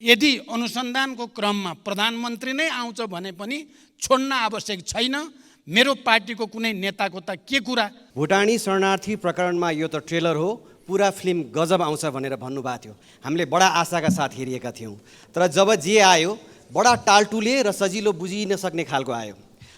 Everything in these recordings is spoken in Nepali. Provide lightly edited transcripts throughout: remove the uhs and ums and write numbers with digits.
यदि अनुसन्धानको क्रममा प्रधानमन्त्री नै आउँछ भने पनि छोड्न आवश्यक छैन। मेरो पार्टीको कुनै नेताको त के कुरा। भुटानी शरणार्थी प्रकरणमा यो त ट्रेलर हो, पुरा फिल्म गजब आउँछ भनेर भन्नुभएको थियो। हामीले बडा आशाका साथ हेरिएका थियौँ, तर जब जे आयो बडा टालटुले र सजिलो बुझिन सक्ने खालको आयो।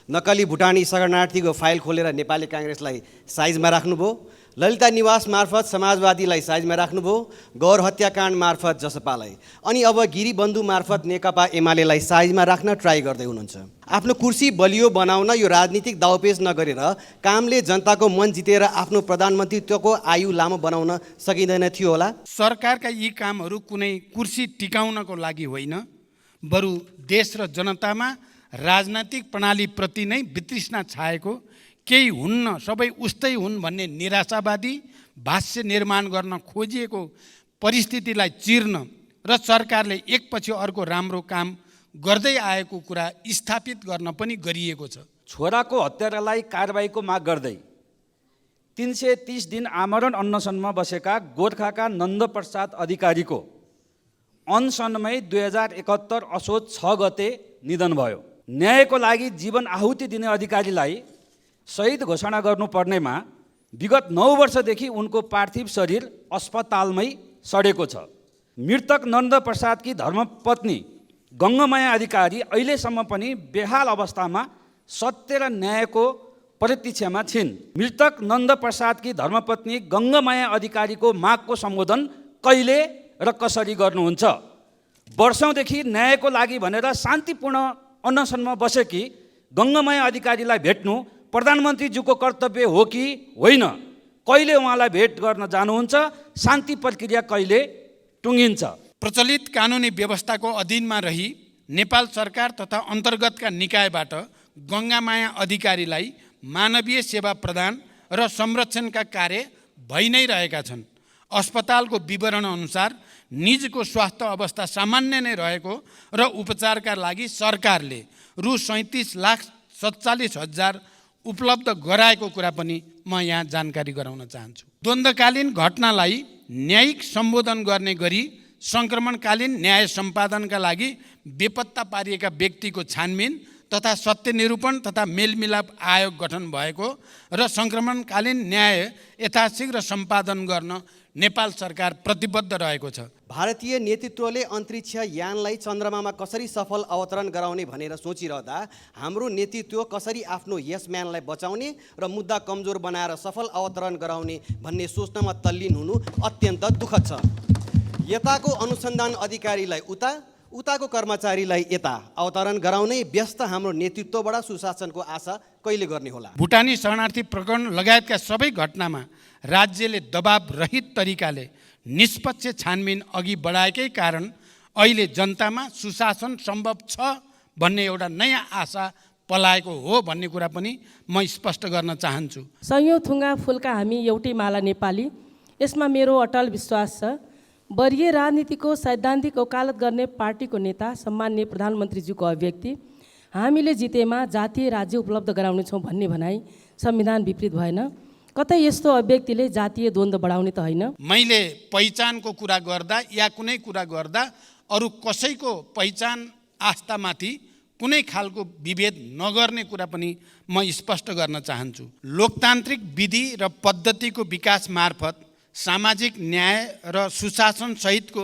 नक्कली भुटानी शरणार्थीको फाइल खोलेर नेपाली काङ्ग्रेसलाई साइजमा राख्नुभयो, ललिता निवास मार्फत समाजवादीलाई साइजमा राख्नुभयो, गौर हत्याकाण्ड मार्फत जसपालाई, अनि अब गिरीबन्धु मार्फत नेकपा एमालेलाई साइजमा राख्न ट्राई गर्दै हुनुहुन्छ। आफ्नो कुर्सी बलियो बनाउन यो राजनीतिक दाउपेच नगरेर कामले जनताको मन जितेर आफ्नो प्रधानमन्त्रीत्वको आयु लामो बनाउन सकिँदैन थियो होला। सरकारका यी कामहरू कुनै कुर्सी टिकाउनको लागि होइन, बरु देश र जनतामा राजनैतिक प्रणालीप्रति नै वितृष्णा छाएको, केही हुन्न सबै उस्तै हुन् भन्ने निराशावादी भाष्य निर्माण गर्न खोजिएको परिस्थितिलाई चिर्न र सरकारले एकपछि अर्को राम्रो काम गर्दै आएको कुरा स्थापित गर्न पनि गरिएको छ। छोराको हत्यारालाई कारबाहीको माग गर्दै 330 दिन आमरण अनसनमा बसेका गोर्खाका नन्दप्रसाद अधिकारीको अनसनमै 2071 असोज 6 गते निधन भयो। न्यायको लागि जीवन आहुति दिने अधिकारीलाई शहीद घोषणा गर्नुपर्नेमा विगत 9 वर्षदेखि उनको पार्थिव शरीर अस्पतालमै सडेको छ। मृतक नन्दप्रसादकी धर्मपत्नी गङ्गमाया अधिकारी अहिलेसम्म पनि बेहाल अवस्थामा सत्य र न्यायको प्रतीक्षामा छिन्। मृतक नन्दप्रसादकी धर्मपत्नी गङ्गमाया अधिकारीको मागको सम्बोधन कहिले र कसरी गर्नुहुन्छ? वर्षौँदेखि न्यायको लागि भनेर शान्तिपूर्ण अनसनमा बसेकी गङ्गमाया अधिकारीलाई भेट्नु प्रधानमन्त्रीज्यूको कर्तव्य हो कि होइन? कहिले उहाँलाई भेट गर्न जानुहुन्छ? शान्ति प्रक्रिया कहिले टुङ्गिन्छ? प्रचलित कानुनी व्यवस्थाको अधीनमा रही नेपाल सरकार तथा अन्तर्गतका निकायबाट गङ्गामाया अधिकारीलाई मानवीय सेवा प्रदान र संरक्षणका कार्य भइ नै रहेका छन्। अस्पतालको विवरण अनुसार निजको स्वास्थ्य अवस्था सामान्य नै रहेको र उपचारका लागि सरकारले रु 37,47,000 उपलब्ध गराएको कुरा पनि म यहाँ जानकारी गराउन चाहन्छु। द्वन्द्वकालीन घटनालाई न्यायिक सम्बोधन गर्ने गरी सङ्क्रमणकालीन न्याय सम्पादनका लागि बेपत्ता पारिएका व्यक्तिको छानबिन तथा सत्य निरूपण तथा मेलमिलाप आयोग गठन भएको र सङ्क्रमणकालीन न्याय यथाशीघ्र सम्पादन गर्न नेपाल सरकार प्रतिबद्ध रहेको छ। भारतीय नेतृत्वले अन्तरिक्ष यानलाई चन्द्रमामा कसरी सफल अवतरण गराउने भनेर सोचिरहँदा हाम्रो नेतृत्व कसरी आफ्नो यसम्यानलाई बचाउने र मुद्दा कमजोर बनाएर सफल अवतरण गराउने भन्ने सोच्नमा तल्लीन हुनु अत्यन्त दुःखद छ। यताको अनुसन्धान अधिकारीलाई उताको कर्मचारीलाई यता अवतरण गराउनै व्यस्त हाम्रो नेतृत्वबाट सुशासनको आशा कहिले गर्ने होला? भुटानी शरणार्थी प्रकरण लगायतका सबै घटनामा राज्यले दबाब रहित तरिकाले निष्पक्ष छानबिन अघि बढाएकै कारण अहिले जनतामा सुशासन सम्भव छ भन्ने एउटा नयाँ आशा पलाएको हो भन्ने कुरा पनि म स्पष्ट गर्न चाहन्छु। सयौं थुङ्गा फुलका हामी एउटै माला नेपाली, यसमा मेरो अटल विश्वास छ। वरिय राजनीतिको सैद्धान्तिक वकालत गर्ने पार्टीको नेता सम्माननीय प्रधानमन्त्रीज्यूको अभिव्यक्ति हामीले जितेमा जातीय राज्य उपलब्ध गराउनेछौँ भन्ने भनाइ संविधान विपरीत भएन? कतै यस्तो अभिव्यक्तिले जातीय द्वन्द्व बढाउने त होइन? मैले पहिचानको कुरा गर्दा या कुनै कुरा गर्दा अरू कसैको पहिचान आस्थामाथि कुनै खालको विभेद नगर्ने कुरा पनि म स्पष्ट गर्न चाहन्छु। लोकतान्त्रिक विधि र पद्धतिको विकास मार्फत सामाजिक न्याय र सुशासन सहितको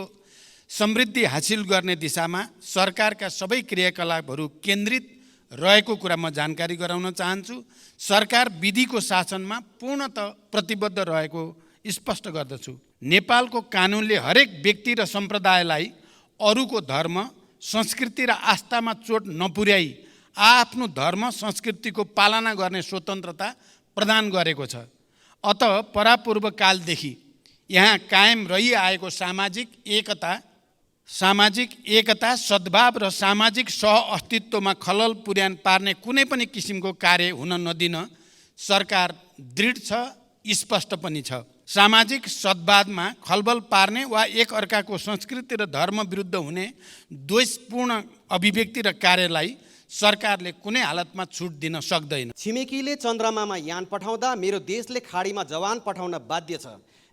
समृद्धि हासिल गर्ने दिशामा सरकारका सबै क्रियाकलापहरू केन्द्रित रहेको कुरा म जानकारी गराउन चाहन्छु। सरकार विधिको शासनमा पूर्णतः प्रतिबद्ध रहेको स्पष्ट गर्दछु। नेपालको कानुनले हरेक व्यक्ति र सम्प्रदायलाई अरूको धर्म संस्कृति र आस्थामा चोट नपुर्याई आफ्नो धर्म संस्कृतिको पालना गर्ने स्वतन्त्रता प्रदान गरेको छ। अत परापूर्व कालदेखि यहाँ कायम रहिआएको सामाजिक एकता सद्भाव र सामाजिक सहअस्तित्वमा खलल पुर्यान पार्ने कुनै पनि किसिमको कार्य हुन नदिन सरकार दृढ छ, स्पष्ट पनि छ। सामाजिक सद्भावमा खलबल पार्ने वा एक अर्काको संस्कृति र धर्म विरुद्ध हुने द्वेषपूर्ण अभिव्यक्ति र कार्यलाई सरकारले कुनै हालतमा छुट दिन सक्दैन। छिमेकीले चन्द्रमामा यान पठाउँदा मेरो देशले खाडीमा जवान पठाउन बाध्य छ।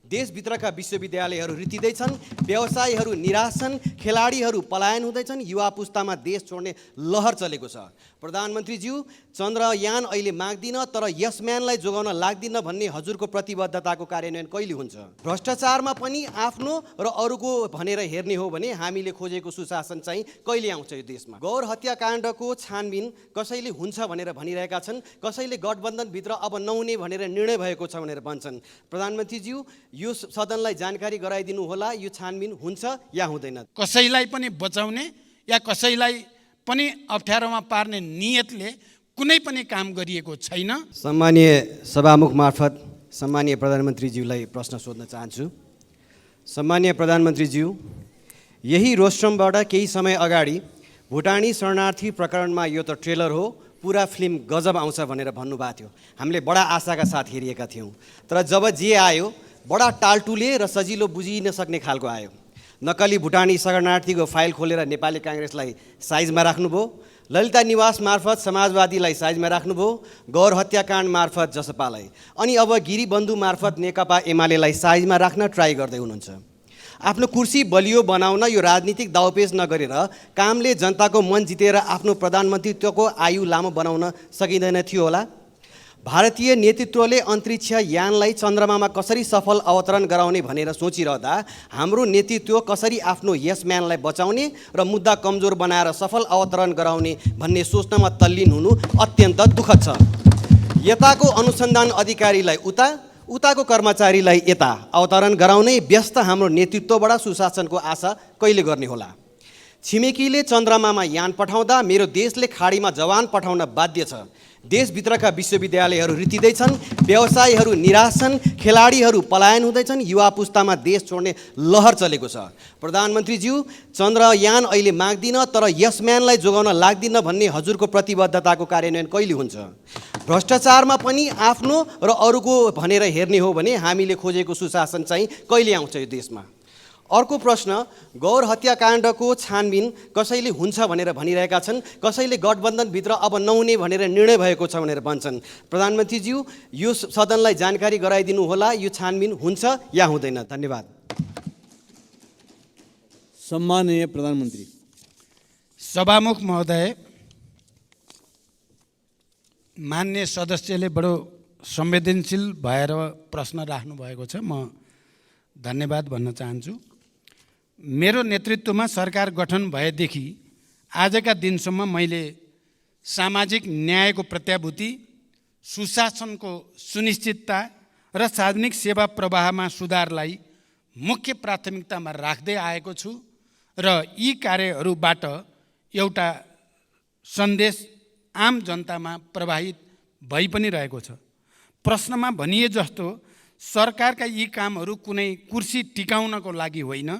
देशभित्रका विश्वविद्यालयहरू रित्तिँदैछन्, व्यवसायीहरू निराश छन्, खेलाडीहरू पलायन हुँदैछन्, युवा पुस्तामा देश छोड्ने लहर चलेको छ। प्रधानमन्त्रीज्यू, चन्द्रयान अहिले माग्दिन तर यस म्यानलाई जोगाउन लाग्दिन भन्ने हजुरको प्रतिबद्धताको कार्यान्वयन कहिले हुन्छ? भ्रष्टाचारमा पनि आफ्नो र अरूको भनेर हेर्ने हो भने हामीले खोजेको सुशासन चाहिँ कहिले आउँछ यो देशमा? गौर हत्याकाण्डको छानबिन कसैले हुन्छ भनेर भनिरहेका छन्, कसैले गठबन्धनभित्र अब नहुने भनेर निर्णय भएको छ भनेर भन्छन्। प्रधानमन्त्रीज्यू, यो सदनलाई जानकारी गराइदिनु होला, यो छानबिन हुन्छ या हुँदैन? कसैलाई पनि बचाउने या कसैलाई पनि अप्ठ्यारोमा पार्ने नियतले कुनै पनि काम गरिएको छैन। सम्मानीय सभामुख मार्फत सम्मानीय प्रधानमन्त्रीज्यूलाई प्रश्न सोध्न चाहन्छु। सम्मानीय प्रधानमन्त्रीज्यू, यही रोस्ट्रमबाट केही समय अगाडि भुटानी शरणार्थी प्रकरणमा यो त ट्रेलर हो, पुरा फिल्म गजब आउँछ भनेर भन्नुभएको थियो। हामीले बडा आशाका साथ हेरिएका थियौँ, तर जब जे आयो बडा टालटुले र सजिलो बुझिन सक्ने खालको आयो। नक्कली भुटानी शरणार्थीको फाइल खोलेर नेपाली काङ्ग्रेसलाई साइजमा राख्नुभयो, ललिता निवास मार्फत समाजवादीलाई साइजमा राख्नुभयो, गौर हत्याकाण्ड मार्फत जसपालाई, अनि अब गिरीबन्धु मार्फत नेकपा एमालेलाई साइजमा राख्न ट्राई गर्दै हुनुहुन्छ। आफ्नो कुर्सी बलियो बनाउन यो राजनीतिक दाउपेच नगरेर कामले जनताको मन जितेर आफ्नो प्रधानमन्त्रीत्वको आयु लामो बनाउन सकिँदैन थियो होला? भारतीय नेतृत्वले अन्तरिक्ष यानलाई चन्द्रमामा कसरी सफल अवतरण गराउने भनेर सोचिरहँदा हाम्रो नेतृत्व कसरी आफ्नो यस म्यानलाई बचाउने र मुद्दा कमजोर बनाएर सफल अवतरण गराउने भन्ने सोच्नमा तल्लीन हुनु अत्यन्त दुःखद छ। यताको अनुसन्धान अधिकारीलाई उताको कर्मचारीलाई यता अवतरण गराउनै व्यस्त हाम्रो नेतृत्वबाट सुशासनको आशा कहिले गर्ने होला? छिमेकीले चन्द्रमामा यान पठाउँदा मेरो देशले खाडीमा जवान पठाउन बाध्य छ। देशभित्रका विश्वविद्यालयहरू रित्तिँदैछन्, व्यवसायीहरू निराश छन्, खेलाडीहरू पलायन हुँदैछन्, युवा पुस्तामा देश छोड्ने लहर चलेको छ। प्रधानमन्त्रीज्यू, चन्द्रयान अहिले माग्दिन तर यस म्यानलाई जोगाउन लाग्दिन भन्ने हजुरको प्रतिबद्धताको कार्यान्वयन कहिले हुन्छ? भ्रष्टाचारमा पनि आफ्नो र अरूको भनेर हेर्ने हो भने हामीले खोजेको सुशासन चाहिँ कहिले आउँछ यो देशमा? अर्को प्रश्न, गौर हत्याकाण्डको छानबिन कसैले हुन्छ भनेर भनिरहेका छन्, कसैले गठबन्धनभित्र अब नहुने भनेर निर्णय भएको छ भनेर भन्छन्। प्रधानमन्त्रीज्यू, यो सदनलाई जानकारी गराइदिनु होला, यो छानबिन हुन्छ या हुँदैन? धन्यवाद। सम्माननीय प्रधानमन्त्री। सभामुख महोदय, मान्य सदस्यले बडो संवेदनशील भएर प्रश्न राख्नु भएको छ, म धन्यवाद भन्न चाहन्छु। मेरो नेतृत्वमा सरकार गठन भएदेखि आजका दिनसम्म मैले सामाजिक न्यायको प्रत्याभूति, सुशासनको सुनिश्चितता र सार्वजनिक सेवा प्रवाहमा सुधारलाई मुख्य प्राथमिकतामा राख्दै आएको छु र यी कार्यहरूबाट एउटा सन्देश आम जनतामा प्रवाहित भइ पनि रहेको छ। प्रश्नमा भनिए जस्तो सरकारका यी कामहरू कुनै कुर्सी टिकाउनको लागि होइन,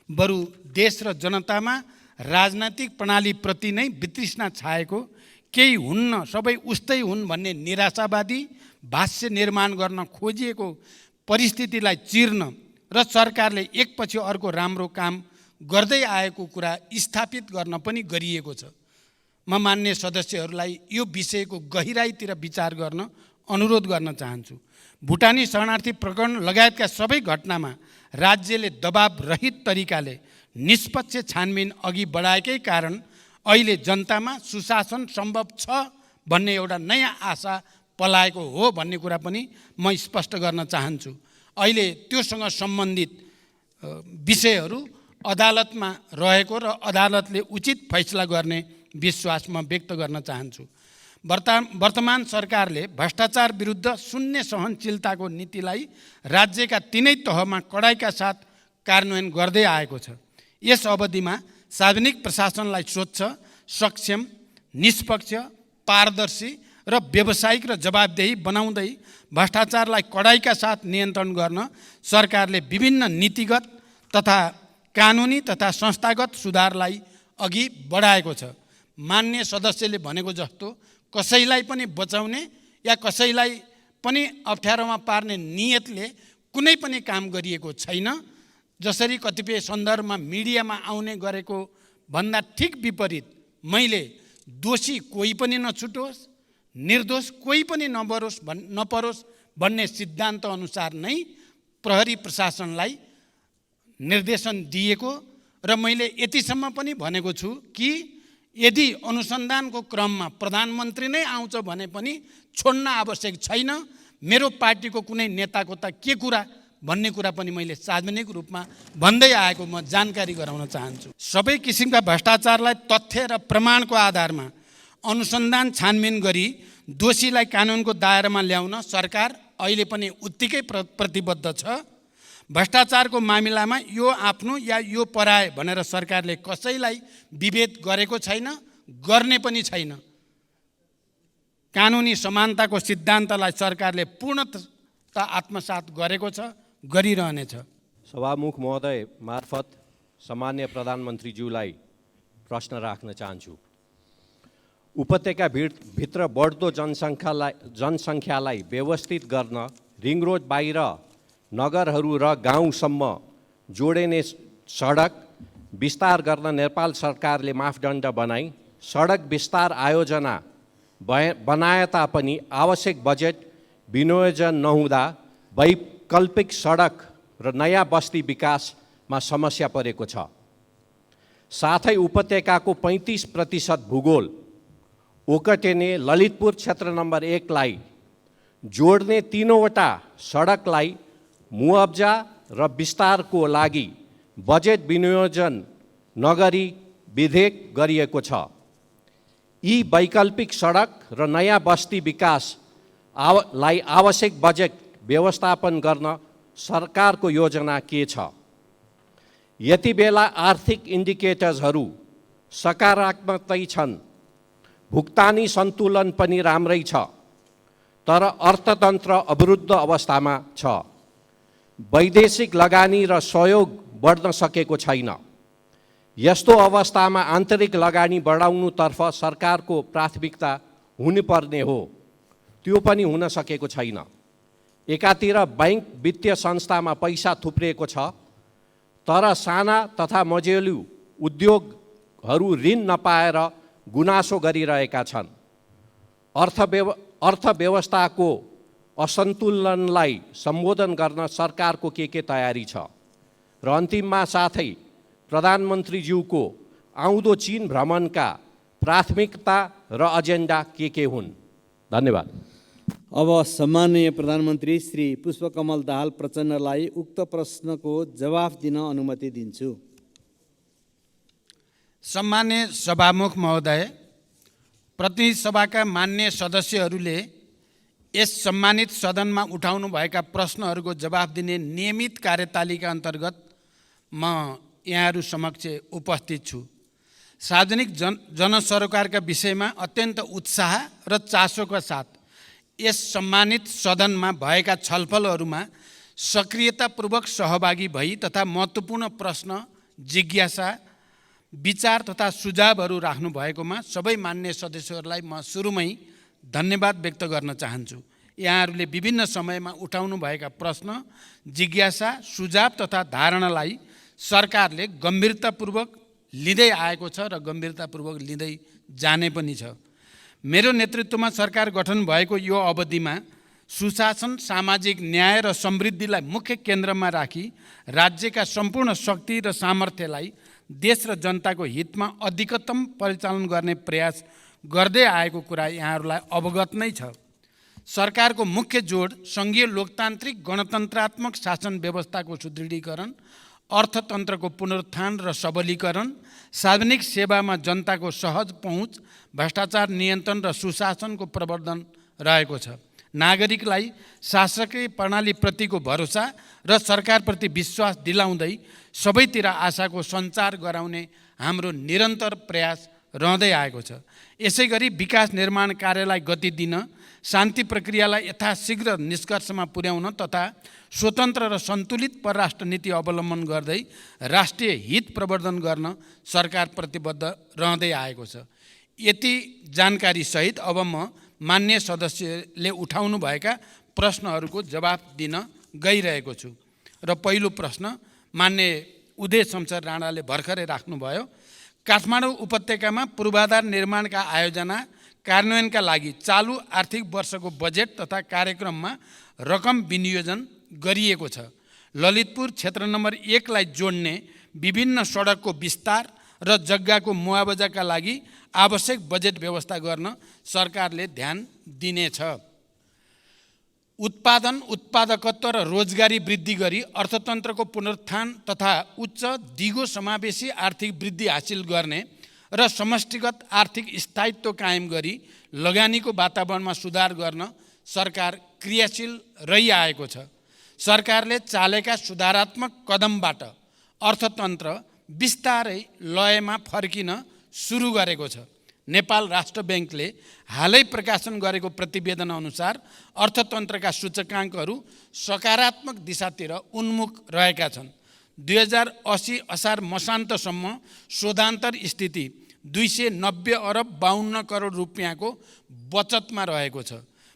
बरु देश र जनतामा राजनैतिक प्रणालीप्रति नै वितृष्णा छाएको, केही हुन्न सबै उस्तै हुन् भन्ने निराशावादी भाष्य निर्माण गर्न खोजिएको परिस्थितिलाई चिर्न र सरकारले एकपछि अर्को राम्रो काम गर्दै आएको कुरा स्थापित गर्न पनि गरिएको छ। म मान्य सदस्यहरूलाई यो विषयको गहिराईतिर विचार गर्न अनुरोध गर्न चाहन्छु। भुटानी शरणार्थी प्रकरण लगायतका सबै घटनामा राज्यले दबाब रहित तरिकाले निष्पक्ष छानबिन अघि बढाएकै कारण अहिले जनतामा सुशासन सम्भव छ भन्ने एउटा नयाँ आशा पलाएको हो भन्ने कुरा पनि म स्पष्ट गर्न चाहन्छु। अहिले त्योसँग सम्बन्धित विषयहरू अदालतमा रहेको र अदालतले उचित फैसला गर्ने विश्वास म व्यक्त गर्न चाहन्छु। वर्तमान सरकारले भ्रष्टाचार विरुद्ध शून्य सहनशीलताको नीतिलाई राज्यका तीनै तहमा कडाइका साथ कार्यान्वयन गर्दै आएको छ। यस अवधिमा सार्वजनिक प्रशासनलाई स्वच्छ, सक्षम, निष्पक्ष, पारदर्शी र व्यावसायिक र जवाबदेही बनाउँदै भ्रष्टाचारलाई कडाइका साथ नियन्त्रण गर्न सरकारले विभिन्न नीतिगत तथा कानुनी तथा संस्थागत सुधारलाई अघि बढाएको छ। मान्य सदस्यले भनेको जस्तो कसैलाई पनि बचाउने या कसैलाई पनि अप्ठ्यारोमा पार्ने नियतले कुनै पनि काम गरिएको छैन। जसरी कतिपय सन्दर्भमा मिडियामा आउने गरेको भन्दा ठिक विपरीत मैले दोषी कोही पनि नछुटोस्, निर्दोष कोही पनि नपरोस् भन्ने सिद्धान्त अनुसार नै प्रहरी प्रशासनलाई निर्देशन दिएको र मैले यतिसम्म पनि भनेको छु कि यदि अनुसन्धानको क्रममा प्रधानमन्त्री नै आउँछ भने पनि छोड्न आवश्यक छैन। मेरो पार्टीको कुनै नेताको त के कुरा भन्ने कुरा पनि मैले सार्वजनिक रूपमा भन्दै आएको म जानकारी गराउन चाहन्छु। सबै किसिमका भ्रष्टाचारलाई तथ्य र प्रमाणको आधारमा अनुसन्धान छानबिन गरी दोषीलाई कानुनको दायरामा ल्याउन सरकार अहिले पनि उत्तिकै प्रतिबद्ध छ। भ्रष्टाचारको मामिलामा यो आफ्नो या यो पराए भनेर सरकारले कसैलाई विभेद गरेको छैन, गर्ने पनि छैन। कानुनी समानताको सिद्धान्तलाई सरकारले पूर्णतः आत्मसात गरेको छ, गरिरहनेछ। सभामुख महोदय मार्फत सम्माननीय प्रधानमन्त्रीज्यूलाई प्रश्न राख्न चाहन्छु। उपत्यका भित्र बढ्दो जनसङ्ख्यालाई व्यवस्थित गर्न रिङ रोड बाहिर नगरहरू र गाउँसम्म जोडिने सडक विस्तार गर्न नेपाल सरकारले मापदण्ड बनाई सडक विस्तार आयोजना बनाए तापनि आवश्यक बजेट विनियोजन नहुँदा वैकल्पिक सडक र नयाँ बस्ती विकासमा समस्या परेको छ। साथै उपत्यकाको 35% भूगोल ओकटेने ललितपुर क्षेत्र नम्बर 1 लाई जोड्ने 3वटा सडकलाई मुआब्जा र विस्तारको लागि बजेट विनियोजन नगरी विधेयक गरिएको छ। यी वैकल्पिक सडक र नयाँ बस्ती विकासलाई आवश्यक बजेट व्यवस्थापन गर्न सरकारको योजना के छ? यति बेला आर्थिक इन्डिकेटर्सहरू सकारात्मकै छन्, भुक्तानी सन्तुलन पनि राम्रै छ, तर अर्थतन्त्र अवरुद्ध अवस्थामा छ। वैदेशिक लगानी र सहयोग बढ्न सकेको छैन। यस्तो अवस्थामा आन्तरिक लगानी बढाउनुतर्फ सरकारको प्राथमिकता हुनुपर्ने हो, त्यो पनि हुन सकेको छैन। एकातिर बैंक वित्तीय संस्थामा पैसा थुप्रिएको छ, तर साना तथा मझौले उद्योगहरू ऋण नपाएर गुनासो गरिरहेका छन्। अर्थव्यवस्थाको असन्तुलनलाई सम्बोधन गर्न सरकारको के तयारी छ? र अन्तिममा साथै प्रधानमन्त्रीज्यूको आउँदो चीन भ्रमणका प्राथमिकता र एजेन्डा के हुन्? धन्यवाद। अब सम्माननीय प्रधानमन्त्री श्री पुष्पकमल दाहाल प्रचण्डलाई उक्त प्रश्नको जवाफ दिन अनुमति दिन्छु। सम्मान्य सभामुख महोदय, प्रतिनिधि सभाका मान्य सदस्यहरूले यस सम्मानित सदनमा उठाउनुभएका प्रश्नहरूको जवाफ दिने नियमित कार्यतालिका अन्तर्गत म यहाँहरू समक्ष उपस्थित छु। सार्वजनिक जनसरोकारका विषयमा अत्यन्त उत्साह र चासोका साथ यस सम्मानित सदनमा भएका छलफलहरूमा सक्रियतापूर्वक सहभागी भई तथा महत्त्वपूर्ण प्रश्न, जिज्ञासा, विचार तथा सुझावहरू राख्नु भएकोमा सबै मान्य सदस्यहरूलाई म सुरुमै धन्यवाद व्यक्त गर्न चाहन्छु। यहाँहरूले विभिन्न समयमा उठाउनु भएका प्रश्न, जिज्ञासा, सुझाव तथा धारणालाई सरकारले गम्भीरतापूर्वक लिँदै आएको छ र गम्भीरतापूर्वक लिँदै जाने पनि छ। मेरो नेतृत्वमा सरकार गठन भएको यो अवधिमा सुशासन, सामाजिक न्याय र समृद्धिलाई मुख्य केन्द्रमा राखी राज्यका सम्पूर्ण शक्ति र सामर्थ्यलाई देश र जनताको हितमा अधिकतम परिचालन गर्ने प्रयास गर्दै आएको कुरा यहाँहरूलाई अवगत नै छ। सरकारको मुख्य जोड सङ्घीय लोकतान्त्रिक गणतन्त्रात्मक शासन व्यवस्थाको सुदृढीकरण, अर्थतन्त्रको पुनरुत्थान र सबलीकरण, सार्वजनिक सेवामा जनताको सहज पहुँच, भ्रष्टाचार नियन्त्रण र सुशासनको प्रवर्धन रहेको छ। नागरिकलाई शासकीय प्रणालीप्रतिको भरोसा र सरकारप्रति विश्वास दिलाउँदै सबैतिर आशाको सञ्चार गराउने हाम्रो निरन्तर प्रयास रहँदै आएको छ। यसै गरी विकास निर्माण कार्यलाई गति दिन, शान्ति प्रक्रियालाई यथाशीघ्र निष्कर्षमा पुर्याउन तथा स्वतन्त्र र सन्तुलित परराष्ट्र नीति अवलम्बन गर्दै राष्ट्रिय हित प्रवर्धन गर्न सरकार प्रतिबद्ध रहँदै आएको छ। यति जानकारीसहित अब म मान्य सदस्यले उठाउनु भएका प्रश्नहरूको जवाफ दिन गइरहेको छु। र पहिलो प्रश्न मान्य उदय शमशेर राणाले भर्खरै राख्नुभयो। काठमाडौँ उपत्यकामा पूर्वाधार निर्माणका आयोजना कार्यान्वयनका लागि चालु आर्थिक वर्षको बजेट तथा कार्यक्रममा रकम विनियोजन गरिएको छ। ललितपुर क्षेत्र नम्बर 1 लाई जोड्ने विभिन्न सडकको विस्तार र जग्गाको मुआवजाका लागि आवश्यक बजेट व्यवस्था गर्न सरकारले ध्यान दिनेछ। उत्पादन, उत्पादकत्व र रोजगारी वृद्धि गरी अर्थतन्त्रको पुनरुत्थान तथा उच्च दिगो समावेशी आर्थिक वृद्धि हासिल गर्ने र समष्टिगत आर्थिक स्थायित्व कायम गरी लगानीको वातावरणमा सुधार गर्न सरकार क्रियाशील रहिआएको छ। सरकारले चालेका सुधारात्मक कदमबाट अर्थतन्त्र बिस्तारै लयमा फर्किन सुरु गरेको छ। नेपाल राष्ट्र ब्याङ्कले हालै प्रकाशन गरेको प्रतिवेदन अनुसार अर्थतन्त्रका सूचकाङ्कहरू सकारात्मक दिशातिर उन्मुख रहेका छन्। 2080 असार मसान्तसम्म शोधान्तर स्थिति 290 अरब 52 करोड रुपियाँको बचतमा रहेको छ।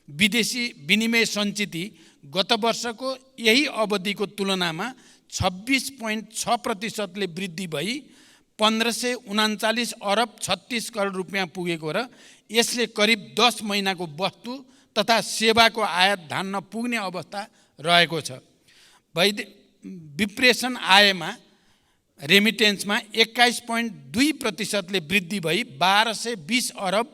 विदेशी विनिमय सञ्चिति गत वर्षको यही अवधिको तुलनामा 26.6% वृद्धि भई 1539 अरब 36 करोड रुपियाँ पुगेको र यसले करिब 10 महिनाको वस्तु तथा सेवाको आयात धान्न पुग्ने अवस्था रहेको छ। विप्रेषण आयमा रेमिटेन्समा 21.2% वृद्धि भई 1220 अरब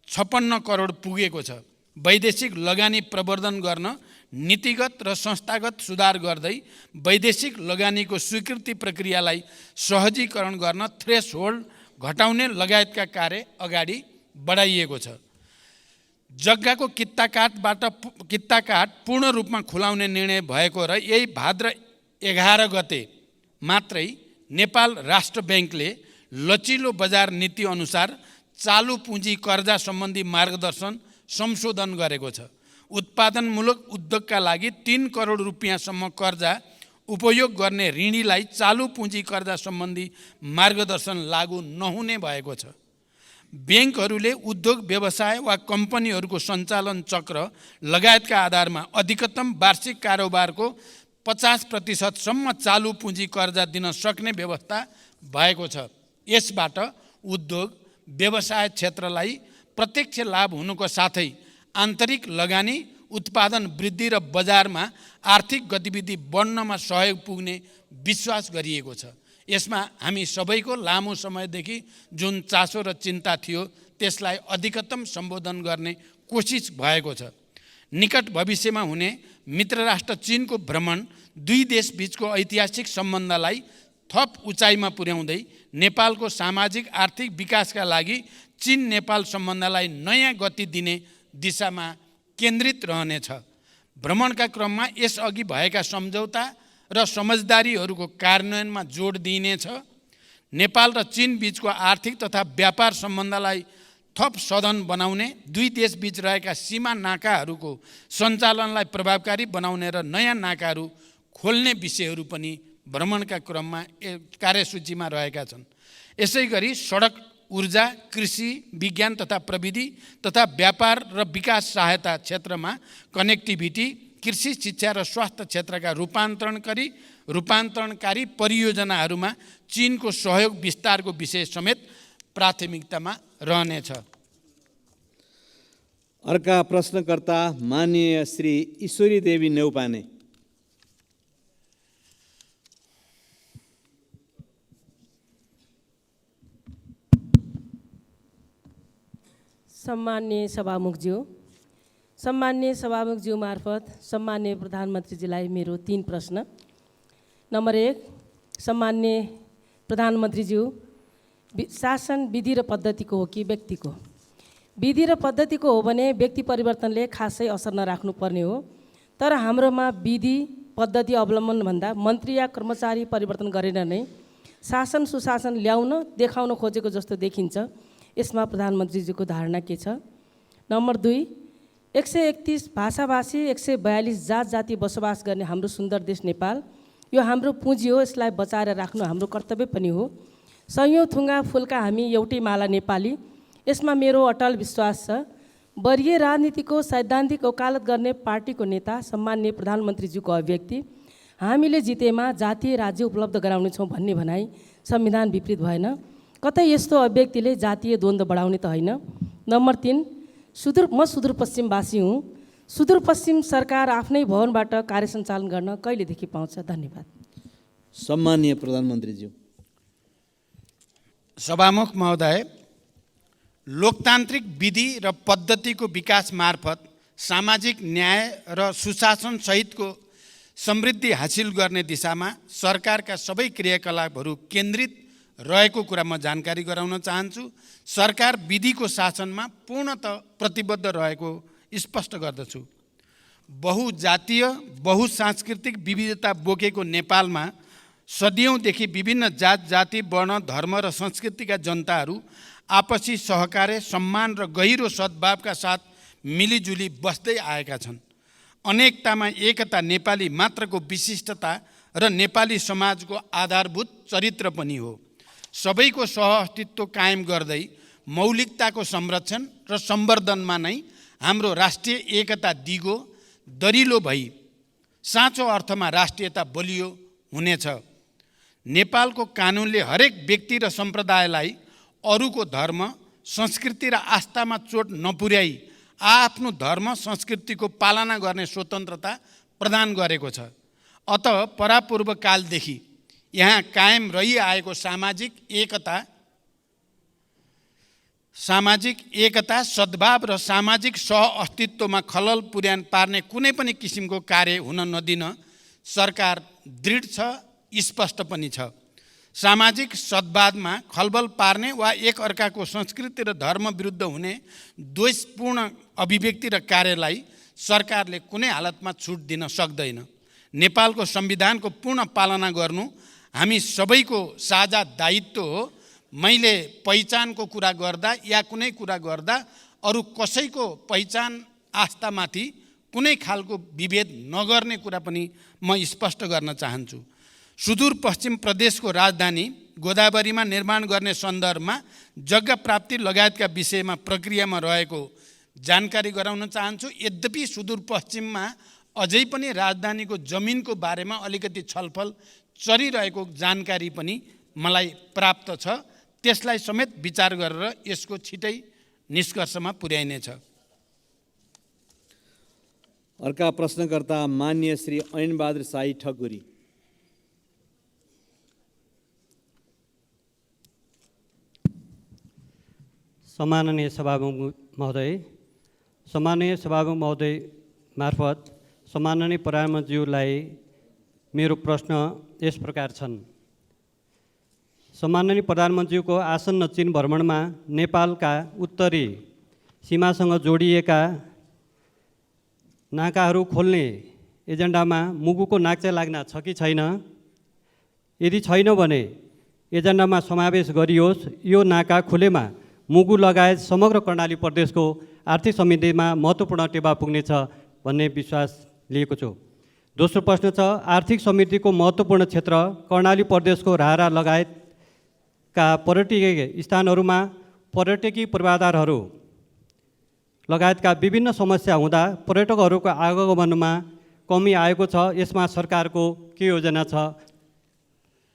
56 करोड पुगेको छ। वैदेशिक लगानी प्रवर्धन गर्न नीतिगत र संस्थागत सुधार गर्दै वैदेशिक लगानीको स्वीकृति प्रक्रियालाई सहजीकरण गर्न थ्रेसहोल्ड घटाउने लगायतका कार्य अगाडि बढाइएको छ। जग्गाको कित्ताकाट पूर्ण रूपमा खुलाउने निर्णय भएको र यही भाद्र 11 गते मात्रै नेपाल राष्ट्र ब्याङ्कले लचिलो बजार नीति अनुसार चालु पुँजी कर्जा सम्बन्धी मार्गदर्शन संशोधन गरेको छ। उत्पादनमूलक उद्योगका लागि 3 करोड रुपियाँसम्म कर्जा उपयोग गर्ने ऋणीलाई चालु पुँजी कर्जा सम्बन्धी मार्गदर्शन लागू नहुने भएको छ। ब्याङ्कहरूले उद्योग व्यवसाय वा कम्पनीहरूको सञ्चालन चक्र लगायतका आधारमा अधिकतम वार्षिक कारोबारको 50% सम्म चालु पुँजी कर्जा दिन सक्ने व्यवस्था भएको छ। यसबाट उद्योग व्यवसाय क्षेत्रलाई प्रत्यक्ष लाभ हुनुको साथै आन्तरिक लगानी, उत्पादन वृद्धि र बजारमा आर्थिक गतिविधि बढ्नमा सहयोग पुग्ने विश्वास गरिएको छ। यसमा हामी सबैको लामो समयदेखि जुन चासो र चिन्ता थियो त्यसलाई अधिकतम सम्बोधन गर्ने कोसिस भएको छ। निकट भविष्यमा हुने मित्र राष्ट्र चीनको भ्रमण दुई देशबीचको ऐतिहासिक सम्बन्धलाई थप उचाइमा पुर्याउँदै नेपालको सामाजिक आर्थिक विकासका लागि चीन नेपाल सम्बन्धलाई नयाँ गति दिने दिशामा केन्द्रित रहनेछ। भ्रमणका क्रममा यसअघि भएका सम्झौता र समझदारीहरूको कार्यान्वयनमा जोड दिइनेछ। नेपाल र चीन बीचको आर्थिक तथा व्यापार सम्बन्धलाई थप सधन बनाउने, दुई देशबीच रहेका सीमा नाकाहरूको सञ्चालनलाई प्रभावकारी बनाउने र नयाँ नाकाहरू खोल्ने विषयहरू पनि भ्रमणका क्रममा कार्यसूचीमा रहेका छन्। यसै गरी सडक, ऊर्जा, कृषि, विज्ञान तथा प्रविधि तथा व्यापार र विकास सहायता क्षेत्रमा कनेक्टिभिटी, कृषि, शिक्षा र स्वास्थ्य क्षेत्रका रूपान्तरणकारी परियोजनाहरूमा चीनको सहयोग विस्तारको विषय समेत प्राथमिकतामा रहनेछ। अर्का प्रश्नकर्ता माननीय श्री ईश्वरी देवी नेउपाने। सम्मान्य सभामुखज्यू मार्फत सम्मान्य प्रधानमन्त्रीजीलाई मेरो 3 प्रश्न। नम्बर 1, सम्मान्य प्रधानमन्त्रीज्यू, शासन विधि र पद्धतिको हो कि व्यक्तिको? विधि र पद्धतिको हो भने व्यक्ति परिवर्तनले खासै असर नराख्नुपर्ने हो, तर हाम्रोमा विधि पद्धति अवलम्बन भन्दा मन्त्री या कर्मचारी परिवर्तन गरेर नै शासन सुशासन ल्याउन देखाउन खोजेको जस्तो देखिन्छ। यसमा प्रधानमन्त्रीजीको धारणा के छ? नम्बर 2, 131 भाषाभाषी 142 जात जाति बसोबास गर्ने हाम्रो सुन्दर देश नेपाल, यो हाम्रो पुँजी हो, यसलाई बचाएर राख्नु हाम्रो कर्तव्य पनि हो। सयौँ थुङ्गा फुलका हामी एउटै माला नेपाली, यसमा मेरो अटल विश्वास छ। वरिय राजनीतिको सैद्धान्तिक वकालत गर्ने पार्टीको नेता सम्मान्य प्रधानमन्त्रीज्यूको अभिव्यक्ति हामीले जितेमा जातीय राज्य उपलब्ध गराउनेछौँ भन्ने भनाइ संविधान विपरीत भएन? कतै यस्तो अभिव्यक्तिले जातीय द्वन्द्व बढाउने त होइन? नम्बर 3, म सुदूरपश्चिमवासी हुँ। सुदूरपश्चिम सरकार आफ्नै भवनबाट कार्य सञ्चालन गर्न कहिलेदेखि पाउँछ? धन्यवाद। सम्माननीय प्रधानमन्त्रीज्यू। सभामुख महोदय, लोकतान्त्रिक विधि र पद्धतिको विकास मार्फत सामाजिक न्याय र सुशासन सहितको समृद्धि हासिल गर्ने दिशामा सरकारका सबै क्रियाकलापहरू केन्द्रित रहेको कुरा म जानकारी गराउन चाहन्छु। सरकार विधिको शासनमा पूर्णतः प्रतिबद्ध रहेको स्पष्ट गर्दछु। बहुजातीय बहुसांस्कृतिक विविधता बोकेको नेपालमा सदियौँदेखि विभिन्न जात जाति वर्ण धर्म र संस्कृतिका जनताहरू आपसी सहकार्य सम्मान र गहिरो सद्भावका साथ मिलिजुली बस्दै आएका छन्। अनेकतामा एकता नेपाली मात्रको विशिष्टता र नेपाली समाजको आधारभूत चरित्र पनि हो। सबैको सहअस्तित्व कायम गर्दै मौलिकताको संरक्षण र सम्वर्धनमा नै हाम्रो राष्ट्रिय एकता दिगो दरिलो भई साँचो अर्थमा राष्ट्रियता बलियो हुनेछ। नेपालको कानुनले हरेक व्यक्ति र सम्प्रदायलाई अरूको धर्म संस्कृति र आस्थामा चोट नपुर्याई आफ्नो धर्म संस्कृतिको पालना गर्ने स्वतन्त्रता प्रदान गरेको छ। अत परापूर्व कालदेखि यहाँ कायम रहिआएको सामाजिक एकता सद्भाव र सामाजिक सहअस्तित्वमा खलल पुर्यान पार्ने कुनै पनि किसिमको कार्य हुन नदिन सरकार दृढ छ, स्पष्ट पनि छ। सामाजिक सद्भावमा खलबल पार्ने वा एक अर्काको संस्कृति र धर्म विरुद्ध हुने द्वेषपूर्ण अभिव्यक्ति र कार्यलाई सरकारले कुनै हालतमा छुट दिन सक्दैन। नेपालको संविधानको पूर्ण पालना गर्नु हामी सबैको साझा दायित्व हो। मैले पहिचानको कुरा गर्दा या कुनै कुरा गर्दा अरू कसैको पहिचान आस्थामाथि कुनै खालको विभेद नगर्ने कुरा पनि म स्पष्ट गर्न चाहन्छु। सुदूरपश्चिम प्रदेशको राजधानी गोदावरीमा निर्माण गर्ने सन्दर्भमा जग्गा प्राप्ति लगायतका विषयमा प्रक्रियामा रहेको जानकारी गराउन चाहन्छु। यद्यपि सुदूरपश्चिममा अझै पनि राजधानीको जमिनको बारेमा अलिकति छलफल चलिरहेको जानकारी पनि मलाई प्राप्त छ। त्यसलाई समेत विचार गरेर यसको छिटै निष्कर्षमा पुर्याइनेछ। अर्का प्रश्नकर्ता माननीय श्री ऐनबहादुर शाही ठकुरी। सम्माननीय सभामुख महोदय मार्फत सम्माननीय प्रधानमन्त्रीज्यूलाई मेरो प्रश्न यस प्रकार छन्। सम्माननीय प्रधानमन्त्रीको आसन्न चीन भ्रमणमा नेपालका उत्तरी सीमासँग जोडिएका नाकाहरू खोल्ने एजेन्डामा मुगुको नाक्चा लाग्न छ कि छैन? यदि छैन भने एजेन्डामा समावेश गरियोस्। यो नाका खुलेमा मुगु लगायत समग्र कर्णाली प्रदेशको आर्थिक समृद्धिमा महत्त्वपूर्ण टेवा पुग्नेछ भन्ने विश्वास लिएको छु। दोस्रो प्रश्न छ, आर्थिक समृद्धिको महत्त्वपूर्ण क्षेत्र कर्णाली प्रदेशको रारा लगायतका पर्यटकीय स्थानहरूमा पर्यटकीय पूर्वाधारहरू लगायतका विभिन्न समस्या हुँदा पर्यटकहरूको आगमनमा कमी आएको छ। यसमा सरकारको के योजना छ?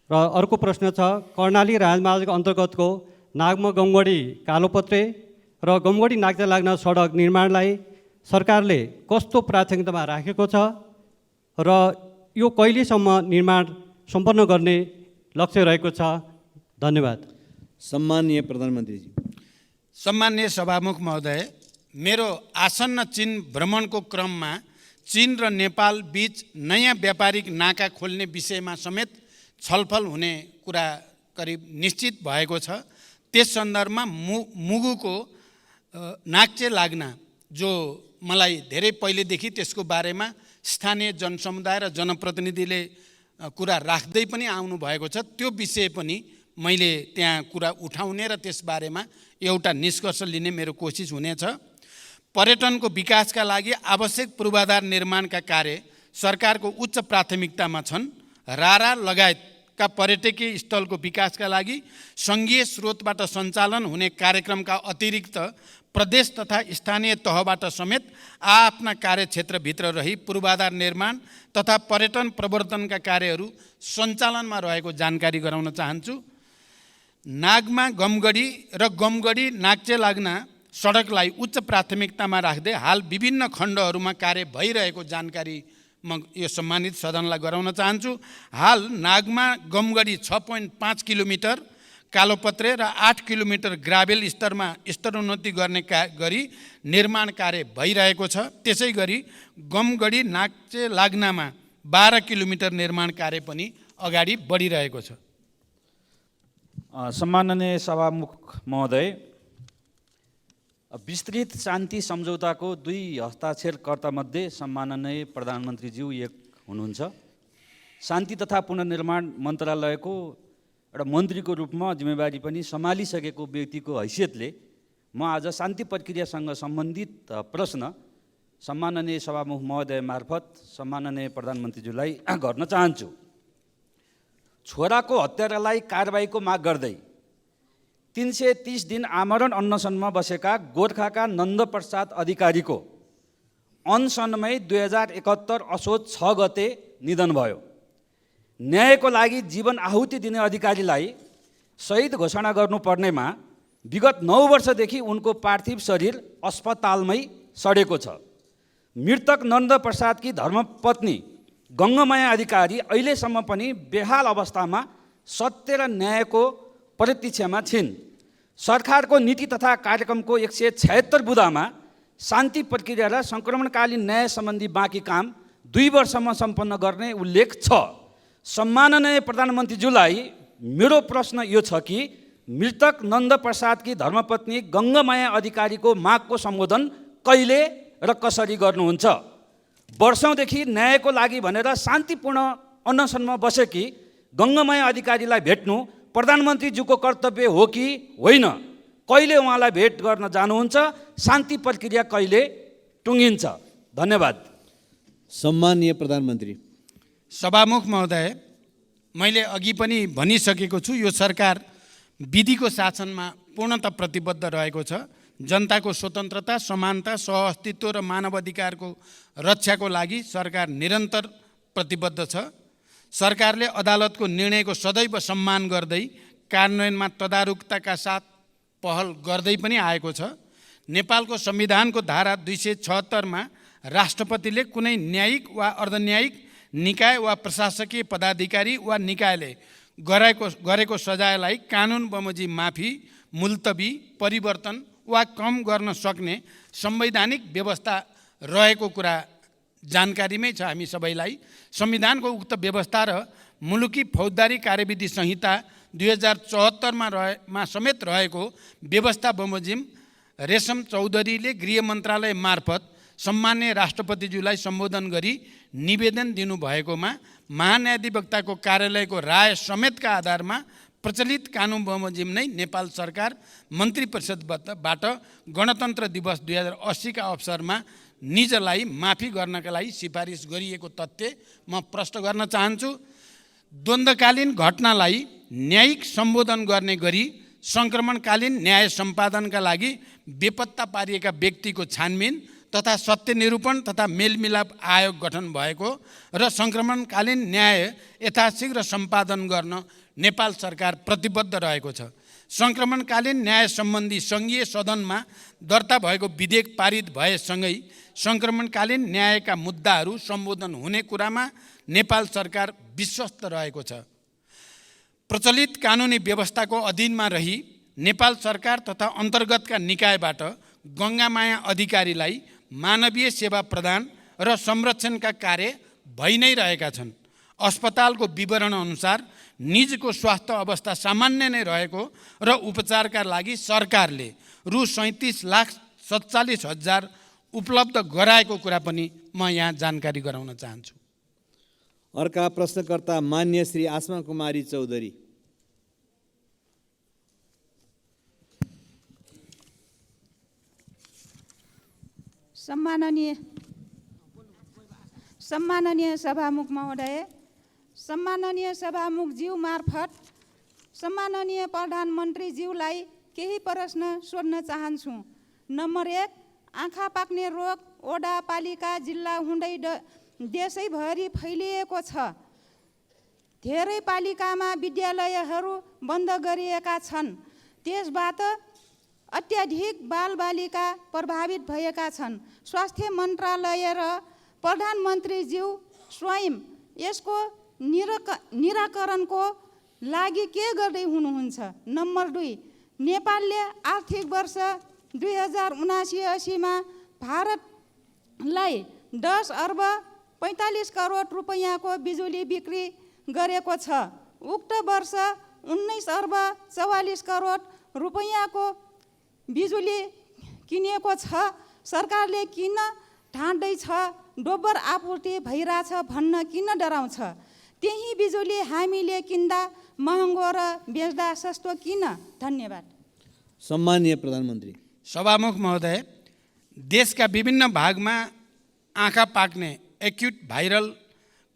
र अर्को प्रश्न छ, कर्णाली राजमार्ग अन्तर्गतको नागमा गमगढी कालोपत्रे र गमगढी नाक्चा लाग्न सडक निर्माणलाई सरकारले कस्तो प्राथमिकतामा राखेको छ र यो कहिलेसम्म निर्माण सम्पन्न गर्ने लक्ष्य रहेको छ? धन्यवाद। सम्माननीय प्रधानमन्त्रीजी। सम्माननीय सभामुख महोदय, मेरो आसन्न चीन भ्रमणको क्रममा चीन र नेपाल बीच नयाँ व्यापारिक नाका खोल्ने विषयमा समेत छलफल हुने कुरा करिब निश्चित भएको छ। त्यस सन्दर्भमा मुगुको नाक्चे लाग्न जो मलाई धेरै पहिलेदेखि त्यसको बारेमा स्थानीय जनसमुदाय र जनप्रतिनिधिले कुरा राख्दै पनि आउनु भएको छ। त्यो विषय पनि मैले त्यहाँ कुरा उठाउने र त्यसबारेमा एउटा निष्कर्ष लिने मेरो कोसिस हुनेछ। पर्यटनको विकासका लागि आवश्यक पूर्वाधार निर्माणका कार्य सरकारको उच्च प्राथमिकतामा छन्। रारा लगायतका पर्यटकीय स्थलको विकासका लागि सङ्घीय स्रोतबाट सञ्चालन हुने कार्यक्रमका अतिरिक्त प्रदेश तथा स्थानीय तहबाट समेत आफ्ना कार्यक्षेत्रभित्र रही पूर्वाधार निर्माण तथा पर्यटन प्रवर्धनका कार्यहरू सञ्चालनमा रहेको जानकारी गराउन चाहन्छु। नागमा गमगढी र गमगढी नाक्चे लाग्न सडकलाई उच्च प्राथमिकतामा राख्दै हाल विभिन्न खण्डहरूमा कार्य भइरहेको जानकारी म यो सम्मानित सदनलाई गराउन चाहन्छु। हाल नागमा गमगढी 6.5 किलोमिटर, कालोपत्रे र 8 किलोमिटर ग्राभेल स्तरोन्नति गर्ने गरी निर्माण कार्य भइरहेको छ। त्यसै गरी गमगढी नाक्चे लाग्नामा 12 किलोमिटर निर्माण कार्य पनि अगाडि बढिरहेको छ। सम्माननीय सभामुख महोदय, विस्तृत शान्ति सम्झौताको 2 हस्ताक्षरकर्तामध्ये सम्माननीय प्रधानमन्त्रीज्यू एक हुनुहुन्छ। शान्ति तथा पुनर्निर्माण मन्त्रालयको एउटा मन्त्रीको रूपमा जिम्मेवारी पनि सम्हालिसकेको व्यक्तिको हैसियतले म आज शान्ति प्रक्रियासँग सम्बन्धित प्रश्न सम्माननीय सभामुख महोदय मार्फत सम्माननीय प्रधानमन्त्रीज्यूलाई गर्न चाहन्छु। छोराको हत्यारालाई कारबाहीको माग गर्दै 330 दिन आमरण अनसनमा बसेका गोर्खाका नन्दप्रसाद अधिकारीको अनसनमै 2071 असोज 6 गते निधन भयो। न्यायको लागि जीवन आहुति दिने अधिकारीलाई शहीद घोषणा गर्नुपर्नेमा विगत 9 वर्षदेखि उनको पार्थिव शरीर अस्पतालमै सडेको छ। मृतक नन्दप्रसादकी धर्मपत्नी गङ्गमाया अधिकारी अहिलेसम्म पनि बेहाल अवस्थामा सत्य र न्यायको प्रतीक्षामा छिन्। सरकारको नीति तथा कार्यक्रमको 176 बुँदामा शान्ति प्रक्रिया र सङ्क्रमणकालीन न्याय सम्बन्धी बाँकी काम 2 वर्षमा सम्पन्न गर्ने उल्लेख छ। सम्माननीय प्रधानमन्त्रीज्यूलाई मेरो प्रश्न यो छ कि मृतक नन्दप्रसादकी धर्मपत्नी गङ्गमाया अधिकारीको मागको सम्बोधन कहिले र कसरी गर्नुहुन्छ? वर्षौँदेखि न्यायको लागि भनेर शान्तिपूर्ण अनसनमा बसेकी गङ्गमाया अधिकारीलाई भेट्नु प्रधानमन्त्रीज्यूको कर्तव्य हो कि होइन? कहिले उहाँलाई भेट गर्न जानुहुन्छ? शान्ति प्रक्रिया कहिले टुङ्गिन्छ? धन्यवाद। सम्माननीय प्रधानमन्त्री। सभामुख महोदय, मैले अघि पनि भनिसकेको छु, यो सरकार विधिको शासनमा पूर्णतः प्रतिबद्ध रहेको छ। जनताको स्वतन्त्रता, समानता, सहअस्तित्व र मानव अधिकारको रक्षाको लागि सरकार निरन्तर प्रतिबद्ध छ। सरकारले अदालतको निर्णयको सदैव सम्मान गर्दै कार्यान्वयनमा तदारुकताका साथ पहल गर्दै पनि आएको छ। नेपालको संविधानको धारा 276 राष्ट्रपतिले कुनै न्यायिक वा अर्धन्यायिक निकाय वा प्रशासकीय पदाधिकारी वा निकायले गरेको सजायलाई कानुन बमोजिम माफी, मुल्तवी, परिवर्तन वा कम गर्न सक्ने संवैधानिक व्यवस्था रहेको कुरा जानकारीमै छ हामी सबैलाई। संविधानको उक्त व्यवस्था र मुलुकी फौजदारी कार्यविधि संहिता 2074 मा समेत रहेको व्यवस्था बमोजिम रेशम चौधरीले गृह मन्त्रालय मार्फत सम्मान्य राष्ट्रपतिज्यूलाई सम्बोधन गरी निवेदन दिनुभएकोमा महान्यायाधिवक्ताको कार्यालयको राय समेतका आधारमा प्रचलित कानुन बमोजिम नै नेपाल सरकार मन्त्री परिषदबाट गणतन्त्र दिवस 2080 का अवसरमा निजलाई माफी गर्नका लागि सिफारिस गरिएको तथ्य म प्रश्न गर्न चाहन्छु। द्वन्द्वकालीन घटनालाई न्यायिक सम्बोधन गर्ने गरी सङ्क्रमणकालीन न्याय सम्पादनका लागि बेपत्ता पारिएका व्यक्तिको छानबिन तथा सत्य निरूपण तथा मेलमिलाप आयोग गठन भएको र सङ्क्रमणकालीन न्याय यथाशीघ्र सम्पादन गर्न नेपाल सरकार प्रतिबद्ध रहेको छ। सङ्क्रमणकालीन न्याय सम्बन्धी सङ्घीय सदनमा दर्ता भएको विधेयक पारित भएसँगै सङ्क्रमणकालीन न्यायका मुद्दाहरू सम्बोधन हुने कुरामा नेपाल सरकार विश्वस्त रहेको छ। प्रचलित कानुनी व्यवस्थाको अधीनमा रही नेपाल सरकार तथा अन्तर्गतका निकायबाट गङ्गामाया अधिकारीलाई मानवीय सेवा प्रदान र संरक्षणका कार्य भइ नै रहेका छन्। अस्पतालको विवरण अनुसार निजको स्वास्थ्य अवस्था सामान्य नै रहेको र उपचारका लागि सरकारले रु 37,47,000 उपलब्ध गराएको कुरा पनि म यहाँ जानकारी गराउन चाहन्छु। अर्का प्रश्नकर्ता मान्य श्री आसमा कुमारी चौधरी। सम्माननीय सभामुख महोदय, सम्माननीय सभामुखज्यू मार्फत सम्माननीय प्रधानमन्त्रीज्यूलाई केही प्रश्न सोध्न चाहन्छु। नम्बर 1, आँखा पाक्ने रोग ओडा पालिका जिल्ला हुँदै देशैभरि फैलिएको छ। धेरै पालिकामा विद्यालयहरू बन्द गरिएका छन्। त्यसबाट अत्याधिक बालबालिका प्रभावित भएका छन्। स्वास्थ्य मन्त्रालय र प्रधानमन्त्रीज्यू स्वयं यसको निराकरणको लागि के गर्दै हुनुहुन्छ? नम्बर 2, नेपालले आर्थिक वर्ष 2079-80 भारतलाई 10 अर्ब 45 करोड रुपैयाँको बिजुली बिक्री गरेको छ। उक्त वर्ष 19 अर्ब 44 करोड रुपैयाँको बिजुली किनेको छ। सरकारले किन ठान्दैछ डोबर आपूर्ति भइरहेछ भन्न किन डराउँछ? त्यही बिजुली हामीले किन्दा महँगो र बेच्दा सस्तो किन? धन्यवाद। सम्माननीय प्रधानमन्त्री। सभामुख महोदय, देशका विभिन्न भागमा आँखा पाक्ने एक्युट भाइरल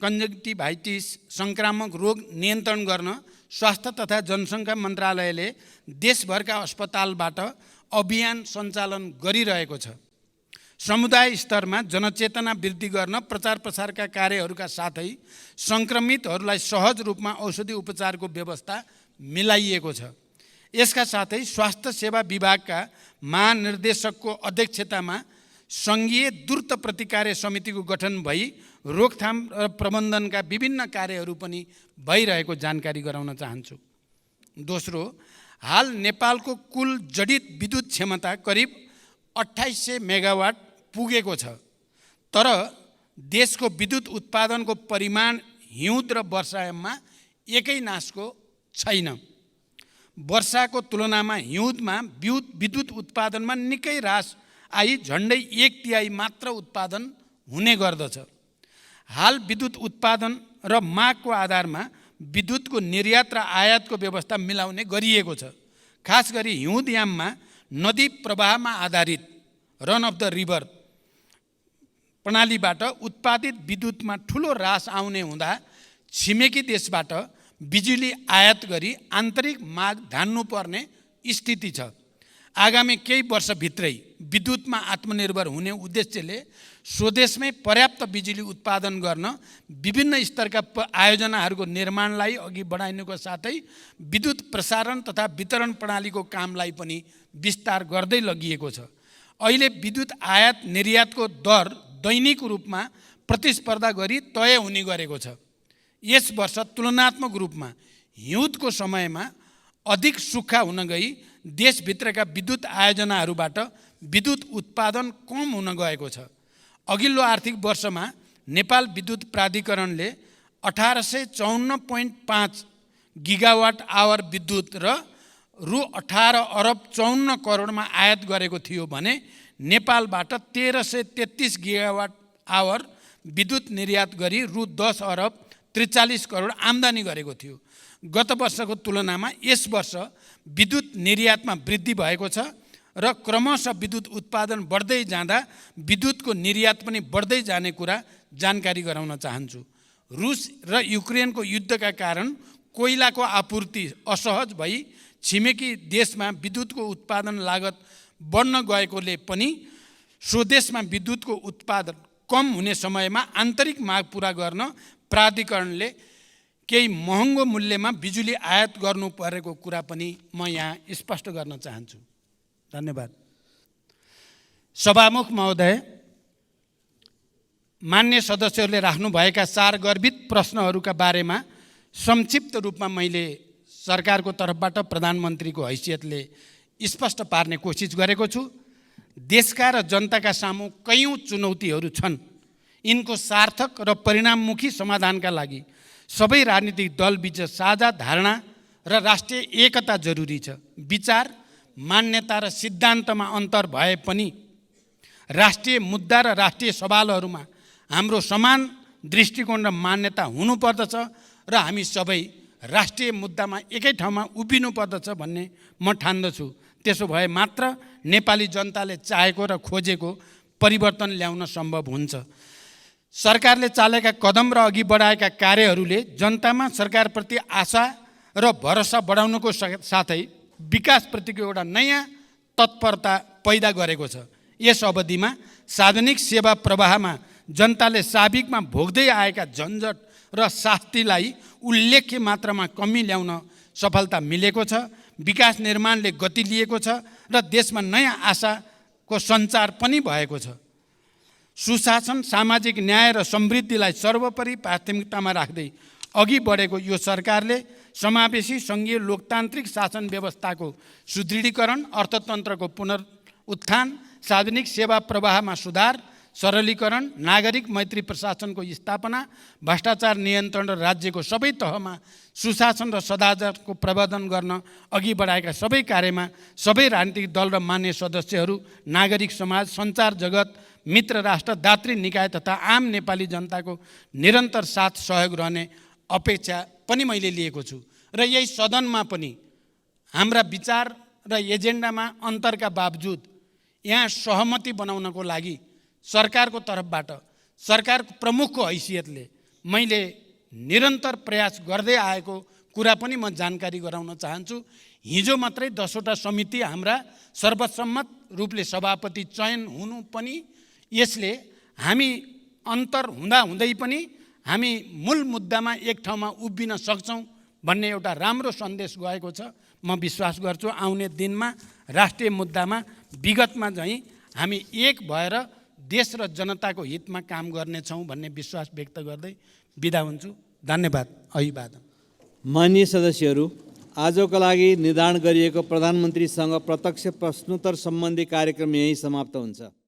कन्जक्टिभाइटिस संक्रामक रोग नियन्त्रण गर्न स्वास्थ्य तथा जनसङ्ख्या मन्त्रालयले देशभरका अस्पतालबाट अभियान सञ्चालन गरिरहेको छ। समुदाय स्तरमा जनचेतना वृद्धि गर्न प्रचार प्रसारका कार्यहरूका साथै सङ्क्रमितहरूलाई सहज रूपमा औषधि उपचारको व्यवस्था मिलाइएको छ। यसका साथै स्वास्थ्य सेवा विभागका महानिर्देशकको अध्यक्षतामा सङ्घीय द्रुत प्रतिकार समितिको गठन भई रोकथाम र प्रबन्धनका विभिन्न कार्यहरू पनि भइरहेको जानकारी गराउन चाहन्छु। दोस्रो, हाल नेपालको कुल जडित विद्युत क्षमता करिब 2800 मेगावाट पुगेको छ। तर देशको विद्युत उत्पादनको परिमाण हिउँद र वर्षायाममा एकै नासको छैन। वर्षाको तुलनामा हिउँदमा विद्युत उत्पादनमा निकै ह्रास आई झन्डै 1/3 मात्र उत्पादन हुने गर्दछ। हाल विद्युत उत्पादन र मागको आधारमा विद्युतको निर्यात र आयातको व्यवस्था मिलाउने गरिएको छ। खास गरी हिउँदयाममा नदी प्रवाहमा आधारित रन अफ द रिभर प्रणालीबाट उत्पादित विद्युतमा ठुलो ह्रास आउने हुँदा छिमेकी देशबाट बिजुली आयात गरी आन्तरिक माग धान्नुपर्ने स्थिति छ। आगामी केही वर्षभित्रै विद्युतमा आत्मनिर्भर हुने उद्देश्यले स्वदेशमै पर्याप्त बिजुली उत्पादन गर्न विभिन्न स्तरका आयोजनाहरूको निर्माणलाई अघि बढाइनुको साथै विद्युत प्रसारण तथा वितरण प्रणालीको कामलाई पनि विस्तार गर्दै लगिएको छ। अहिले विद्युत आयात निर्यातको दर दैनिक रूपमा प्रतिस्पर्धा गरी तय हुने गरेको छ। यस वर्ष तुलनात्मक रूपमा हिउँदको समयमा अधिक सुक्खा हुन गई देशभित्रका विद्युत आयोजनाहरूबाट विद्युत उत्पादन कम हुन गएको छ। अघिल्लो आर्थिक वर्षमा नेपाल विद्युत प्राधिकरणले 1854.5 गिगावाट आवर विद्युत र रु 18 अर्ब 54 करोडमा आयात गरेको थियो भने नेपालबाट 1333 गिगावाट आवर विद्युत निर्यात गरी रु 10 अर्ब 43 करोड आम्दानी गरेको थियो। गत वर्षको तुलनामा यस वर्ष विद्युत निर्यातमा वृद्धि भएको छ र क्रमशः विद्युत उत्पादन बढ्दै जाँदा विद्युतको निर्यात पनि बढ्दै जाने कुरा जानकारी गराउन चाहन्छु। रुस र युक्रेनको युद्धका कारण कोइलाको आपूर्ति असहज भई छिमेकी देशमा विद्युतको उत्पादन लागत बढ्न गएकोले पनि स्वदेशमा विद्युतको उत्पादन कम हुने समयमा आन्तरिक माग पुरा गर्न प्राधिकरणले केही महँगो मूल्यमा बिजुली आयात गर्नु परेको कुरा पनि म यहाँ स्पष्ट गर्न चाहन्छु। धन्यवाद। सभामुख महोदय, मान्य सदस्यहरूले राख्नुभएका 4 गर्भित प्रश्नहरूका बारेमा संक्षिप्त रूपमा मैले सरकारको तर्फबाट प्रधानमन्त्रीको हैसियतले स्पष्ट पार्ने कोसिस गरेको छु। देशका र जनताका सामु कयौँ चुनौतीहरू छन्। यिनको सार्थक र परिणाममुखी समाधानका लागि सबै राजनीतिक दलबीच साझा धारणा र राष्ट्रिय एकता जरुरी छ। विचार, मान्यता र सिद्धान्तमा अन्तर भए पनि राष्ट्रिय मुद्दा र राष्ट्रिय सवालहरूमा हाम्रो समान दृष्टिकोण र मान्यता हुनुपर्दछ र हामी सबै राष्ट्रिय मुद्दामा एकै ठाउँमा उभिनु पर्दछ भन्ने म ठान्दछु। त्यसो भए मात्र नेपाली जनताले चाहेको र खोजेको परिवर्तन ल्याउन सम्भव हुन्छ। सरकारले चालेका कदम र अघि बढाएका कार्यहरूले जनतामा सरकारप्रति आशा र भरोसा बढाउनुको साथै विकासप्रतिको एउटा नयाँ तत्परता पैदा गरेको छ। यस अवधिमा सार्वजनिक सेवा प्रवाहमा जनताले साविकमा भोग्दै आएका झन्झट र शास्तिलाई उल्लेख्य मात्रामा कमी ल्याउन सफलता मिलेको छ। विकास निर्माणले गति लिएको छ र देशमा नयाँ आशाको सञ्चार पनि भएको छ। सुशासन, सामाजिक न्याय र समृद्धिलाई सर्वोपरि प्राथमिकतामा राख्दै अघि बढेको यो सरकारले समावेशी सङ्घीय लोकतान्त्रिक शासन व्यवस्थाको सुदृढीकरण, अर्थतन्त्रको पुनरुत्थान, सार्वजनिक सेवा प्रवाहमा सुधार, सरलीकरण, नागरिक मैत्री प्रशासनको स्थापना, भ्रष्टाचार नियन्त्रण र राज्यको सबै तहमा सुशासन र सदाचारको प्रवर्धन गर्न अघि बढाएका सबै कार्यमा सबै राजनीतिक दल र मान्य सदस्यहरू, नागरिक समाज, सञ्चार जगत, मित्र राष्ट्र, दात्री निकाय तथा आम नेपाली जनताको निरन्तर साथ सहयोग रहने अपेक्षा पनि मैले लिएको छु। र यही सदनमा पनि हाम्रा विचार र एजेन्डामा अन्तरका बावजुद यहाँ सहमति बनाउनको लागि सरकारको तर्फबाट, सरकारको प्रमुखको हैसियतले मैले निरन्तर प्रयास गर्दै आएको कुरा पनि म जानकारी गराउन चाहन्छु। हिजो मात्रै 10वटा समिति हाम्रा सर्वसम्मत रूपले सभापति चयन हुनु पनि यसले हामी अन्तर हुँदै पनि हामी मूल मुद्दामा एक ठाउँमा उभिन सक्छौँ भन्ने एउटा राम्रो सन्देश गएको छ। म विश्वास गर्छु आउने दिनमा राष्ट्रिय मुद्दामा विगतमा झैँ हामी एक भएर देश र जनताको हितमा काम गर्नेछौँ भन्ने विश्वास व्यक्त गर्दै बिदा हुन्छु। धन्यवाद। अभिवादन। माननीय सदस्यहरू, आजको लागि निर्धारण गरिएको प्रधानमन्त्रीसँग प्रत्यक्ष प्रश्नोत्तर सम्बन्धी कार्यक्रम यही समाप्त हुन्छ।